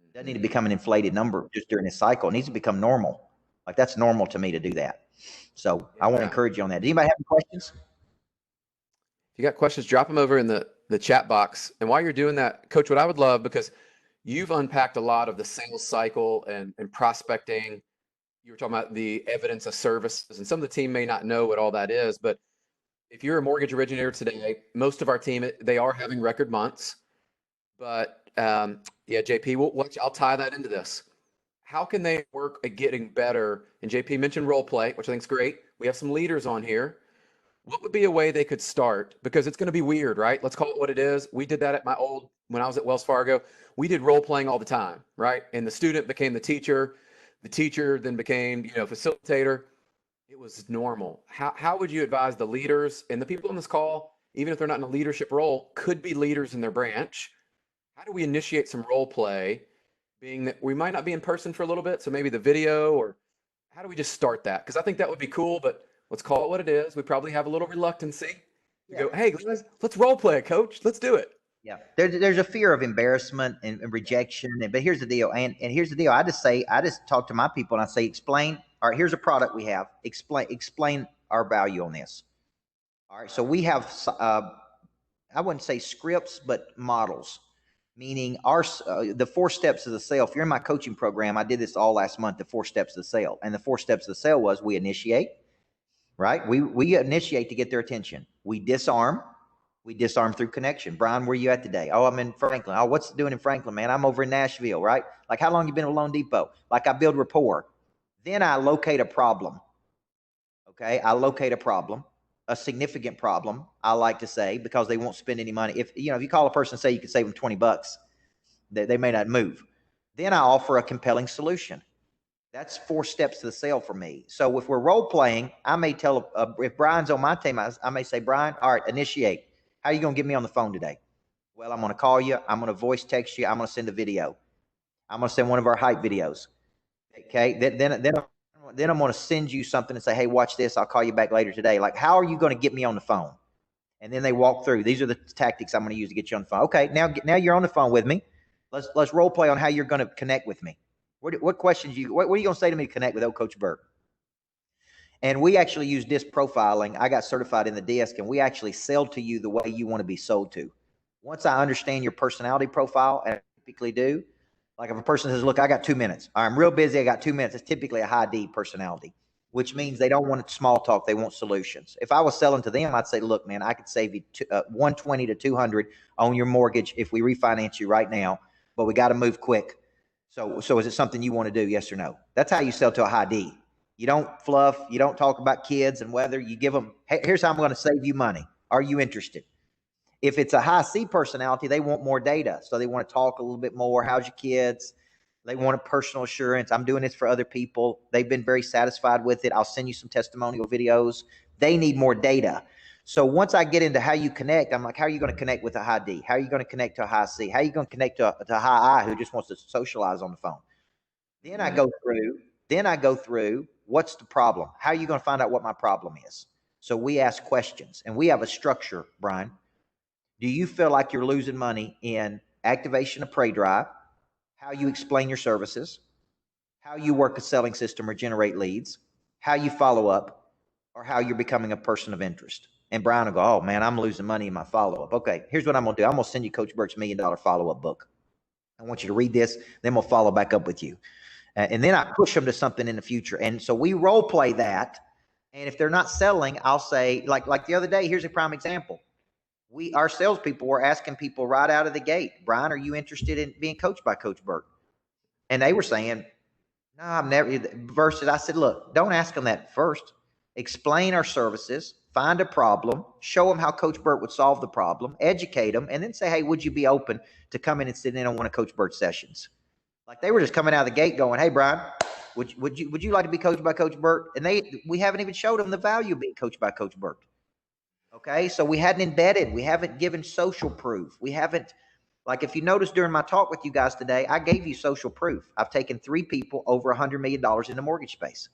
It doesn't need to become an inflated number just during this cycle. It needs to become normal. Like that's normal to me to do that. So I want to encourage you on that. Does anybody have any questions? If you got questions, drop them over in the chat box. And while you're doing that, Coach, what I would love, because you've unpacked a lot of the sales cycle and prospecting. You were talking about the evidence of services, and some of the team may not know what all that is. But if you're a mortgage originator today, most of our team, they are having record months. But yeah, JP, I'll tie that into this. How can they work at getting better? And JP mentioned role play, which I think is great. We have some leaders on here. What would be a way they could start? Because it's going to be weird, right? Let's call it what it is. We did that when I was at Wells Fargo. We did role playing all the time, right? And the student became the teacher then became, facilitator. it was normal. How would you advise the leaders and the people on this call, even if they're not in a leadership role, could be leaders in their branch? How do we initiate some role play, being that we might not be in person for a little bit, so maybe the video, or how do we just start that? Because I think that would be cool, but let's call it what it is. We probably have a little reluctancy to Yeah. go, hey, let's role play it, coach. Let's do it. Yeah, there's a fear of embarrassment and rejection, but here's the deal, and here's the deal. I just talk to my people and I say, explain. All right, here's a product we have. Explain our value on this. All right, so we have I wouldn't say scripts, but models, meaning the 4 steps of the sale. If you're in my coaching program, I did this all last month. The 4 steps of the sale, and the 4 steps of the sale was we initiate, right? We initiate to get their attention. We disarm. We disarm through connection. Brian, where you at today? Oh, I'm in Franklin. Oh, what's it doing in Franklin, man? I'm over in Nashville, right? Like, how long you been with LoanDepot? Like, I build rapport. Then I locate a problem. Okay, I locate a problem, a significant problem, I like to say, because they won't spend any money. If you call a person and say you can save them $20, they may not move. Then I offer a compelling solution. That's 4 steps to the sale for me. So if we're role playing, I may tell if Brian's on my team, I may say, Brian, all right, initiate. How are you going to get me on the phone today? Well, I'm going to call you. I'm going to voice text you. I'm going to send a video. I'm going to send one of our hype videos. Okay. Then I'm going to send you something and say, hey, watch this. I'll call you back later today. Like, how are you going to get me on the phone? And then they walk through. These are the tactics I'm going to use to get you on the phone. Okay. Now you're on the phone with me. Let's role play on how you're going to connect with me. What questions what are you going to say to me to connect with Coach Burt? And we actually use disc profiling. I got certified in the disc, and we actually sell to you the way you want to be sold to. Once I understand your personality profile, and I typically do, like if a person says, look, I got 2 minutes. I'm real busy. I got 2 minutes. It's typically a high D personality, which means they don't want small talk. They want solutions. If I was selling to them, I'd say, look, man, I could save you 120 to 200 on your mortgage if we refinance you right now, but we got to move quick. So is it something you want to do? Yes or no? That's how you sell to a high D. You don't fluff. You don't talk about kids and weather. You give them, hey, here's how I'm going to save you money. Are you interested? If it's a high C personality, they want more data. So they want to talk a little bit more. How's your kids? They want a personal assurance. I'm doing this for other people. They've been very satisfied with it. I'll send you some testimonial videos. They need more data. So once I get into how you connect, I'm like, how are you going to connect with a high D? How are you going to connect to a high C? How are you going to connect to a high I who just wants to socialize on the phone? Then I go through, what's the problem? How are you going to find out what my problem is? So we ask questions, and we have a structure, Brian. Do you feel like you're losing money in activation of prey drive, how you explain your services, how you work a selling system or generate leads, how you follow up, or how you're becoming a person of interest? And Brian will go, oh, man, I'm losing money in my follow-up. Okay, here's what I'm going to do. I'm going to send you Coach Burt's $1 Million Follow-Up book. I want you to read this, then we'll follow back up with you. And then I push them to something in the future. And so we role play that. And if they're not selling, I'll say, like the other day, here's a prime example. Our salespeople were asking people right out of the gate, Brian, are you interested in being coached by Coach Burt? And they were saying, no, I'm never. Versus I said, look, don't ask them that first. Explain our services, find a problem, show them how Coach Burt would solve the problem, educate them, and then say, hey, would you be open to come in and sit in on one of Coach Burt's sessions? Like they were just coming out of the gate going, hey, Brian, would you like to be coached by Coach Burt? And we haven't even showed them the value of being coached by Coach Burt. Okay, so we hadn't embedded. We haven't given social proof. We haven't, like if you notice during my talk with you guys today, I gave you social proof. I've taken 3 people over $100 million in the mortgage space.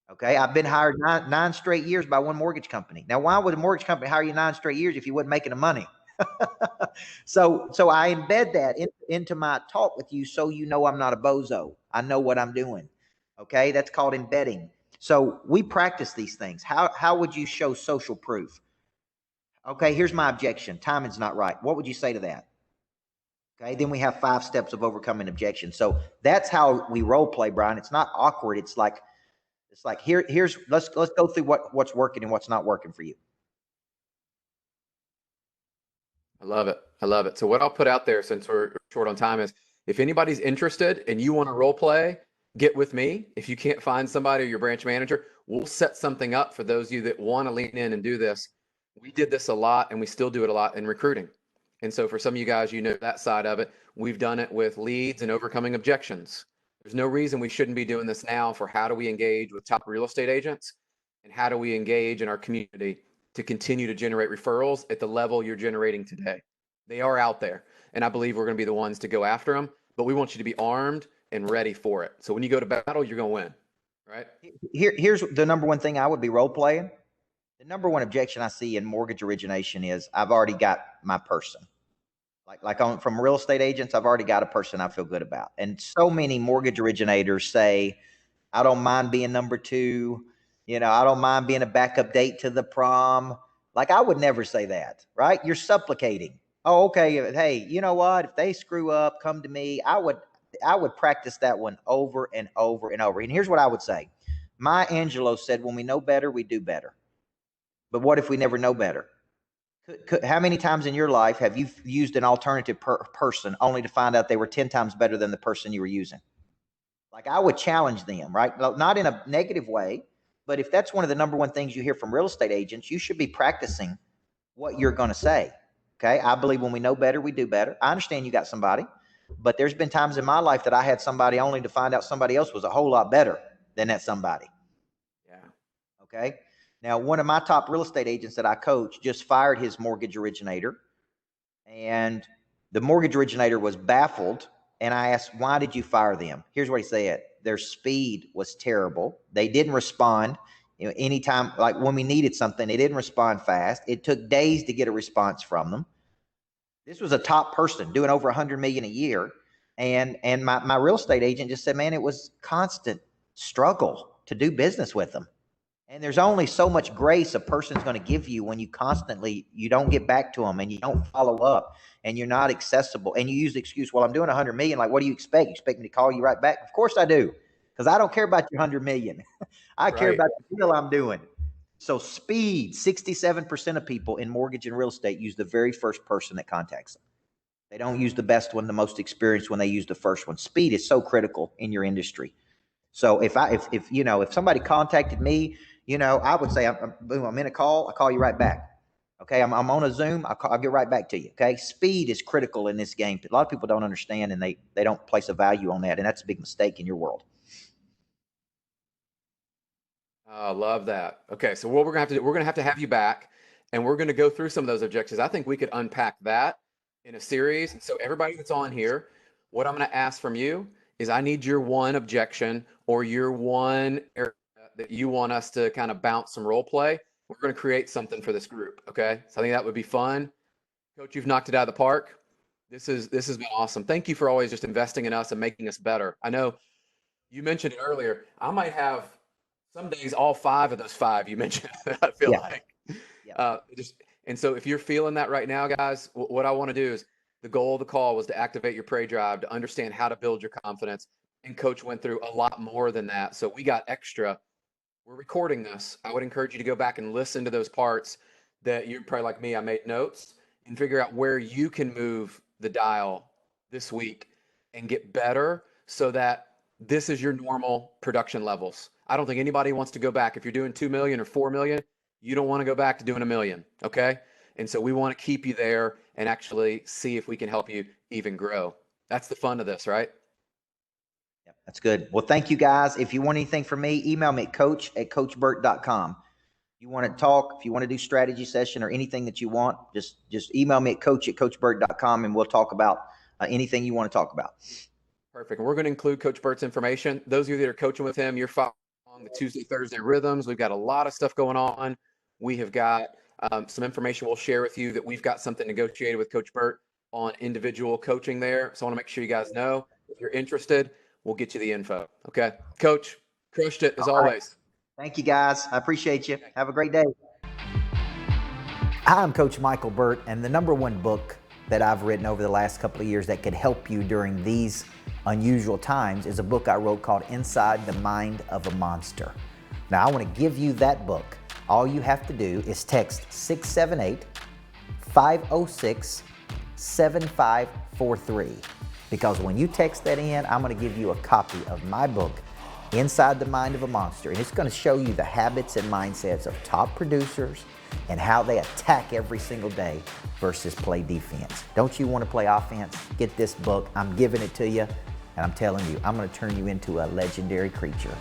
Okay, I've been hired nine straight years by one mortgage company. Now, why would a mortgage company hire you 9 straight years if you wasn't making the money? So I embed that into my talk with you so you know I'm not a bozo. I know what I'm doing. Okay, that's called embedding. So we practice these things. How would you show social proof? Okay, here's my objection. Timing's not right. What would you say to that? Okay, then we have 5 steps of overcoming objection. So that's how we role play, Brian. It's not awkward. It's like here's let's go through what's working and what's not working for you. I love it. I love it. So what I'll put out there, since we're short on time, is if anybody's interested and you want to role play, get with me. If you can't find somebody or your branch manager, we'll set something up for those of you that want to lean in and do this. We did this a lot, and we still do it a lot in recruiting. And so for some of you guys, you know that side of it. We've done it with leads and overcoming objections. There's no reason we shouldn't be doing this now for how do we engage with top real estate agents and how do we engage in our community to continue to generate referrals at the level you're generating today. They are out there, and I believe we're going to be the ones to go after them, but we want you to be armed and ready for it. So when you go to battle, you're going to win, right? Here's the number one thing I would be role playing. The number one objection I see in mortgage origination is I've already got my person. From real estate agents, I've already got a person I feel good about. And so many mortgage originators say, I don't mind being number two. I don't mind being a backup date to the prom. Like, I would never say that, right? You're supplicating. Oh, okay. Hey, you know what? If they screw up, come to me. I would practice that one over and over and over. And here's what I would say. Maya Angelou said, when we know better, we do better. But what if we never know better? How many times in your life have you used an alternative person only to find out they were 10 times better than the person you were using? Like, I would challenge them, right? Not in a negative way, but if that's one of the number one things you hear from real estate agents, you should be practicing what you're going to say. Okay. I believe when we know better, we do better. I understand you got somebody, but there's been times in my life that I had somebody only to find out somebody else was a whole lot better than that somebody. Yeah. Okay. Now, one of my top real estate agents that I coach just fired his mortgage originator, and the mortgage originator was baffled. And I asked, why did you fire them? Here's what he said. Their speed was terrible. They didn't respond. Anytime, like when we needed something, they didn't respond fast. It took days to get a response from them. This was a top person doing over 100 million a year. And my real estate agent just said, man, it was constant struggle to do business with them. And there's only so much grace a person's going to give you when you don't get back to them and you don't follow up and you're not accessible. And you use the excuse, well, I'm doing 100 million. Like, what do you expect? You expect me to call you right back? Of course I do. Because I don't care about your 100 million. I care about the deal I'm doing. So speed, 67% of people in mortgage and real estate use the very first person that contacts them. They don't use the best one, the most experienced one. They use the first one. Speed is so critical in your industry. So if somebody contacted me, I would say, I'm in a call. I'll call you right back. Okay. I'm on a Zoom. I'll get right back to you. Okay. Speed is critical in this game. A lot of people don't understand, and they don't place a value on that. And that's a big mistake in your world. I love that. Okay. So what we're going to have to do, we're going to have you back, and we're going to go through some of those objectives. I think we could unpack that in a series. And so everybody that's on here, what I'm going to ask from you is I need your one objection or your one area that you want us to kind of bounce some role play. We're going to create something for this group. Okay. So I think that would be fun. Coach, you've knocked it out of the park. This has been awesome. Thank you for always just investing in us and making us better. I know you mentioned it earlier. I might have some days all 5 of those 5 you mentioned. I feel like. Yeah. And so if you're feeling that right now, guys, what I want to do is, the goal of the call was to activate your prey drive, to understand how to build your confidence. And Coach went through a lot more than that. So we got extra. We're recording this. I would encourage you to go back and listen to those parts that you're probably like me. I made notes and figure out where you can move the dial this week and get better so that this is your normal production levels. I don't think anybody wants to go back. If you're doing 2 million or 4 million, you don't want to go back to doing 1 million. Okay. And so we want to keep you there and actually see if we can help you even grow. That's the fun of this, right? Yeah, that's good. Well, thank you guys. If you want anything from me, email me at coach@coachburt.com. You want to talk, if you want to do strategy session or anything that you want, just email me at coach@coachburt.com, and we'll talk about anything you want to talk about. Perfect. And we're going to include Coach Burt's information. Those of you that are coaching with him, you're following the Tuesday, Thursday rhythms. We've got a lot of stuff going on. We have got some information we'll share with you that we've got something negotiated with Coach Burt on individual coaching there. So I want to make sure you guys know, if you're interested, we'll get you the info. Okay. Coach, crushed it as always. Thank you, guys. I appreciate you. Have a great day. Hi, I'm Coach Micheal Burt, and the number one book that I've written over the last couple of years that could help you during these unusual times is a book I wrote called Inside the Mind of a Monster. Now, I want to give you that book. All you have to do is text 678-506-7543. Because when you text that in, I'm going to give you a copy of my book, Inside the Mind of a Monster. And it's going to show you the habits and mindsets of top producers and how they attack every single day versus play defense. Don't you want to play offense? Get this book. I'm giving it to you. And I'm telling you, I'm going to turn you into a legendary creature.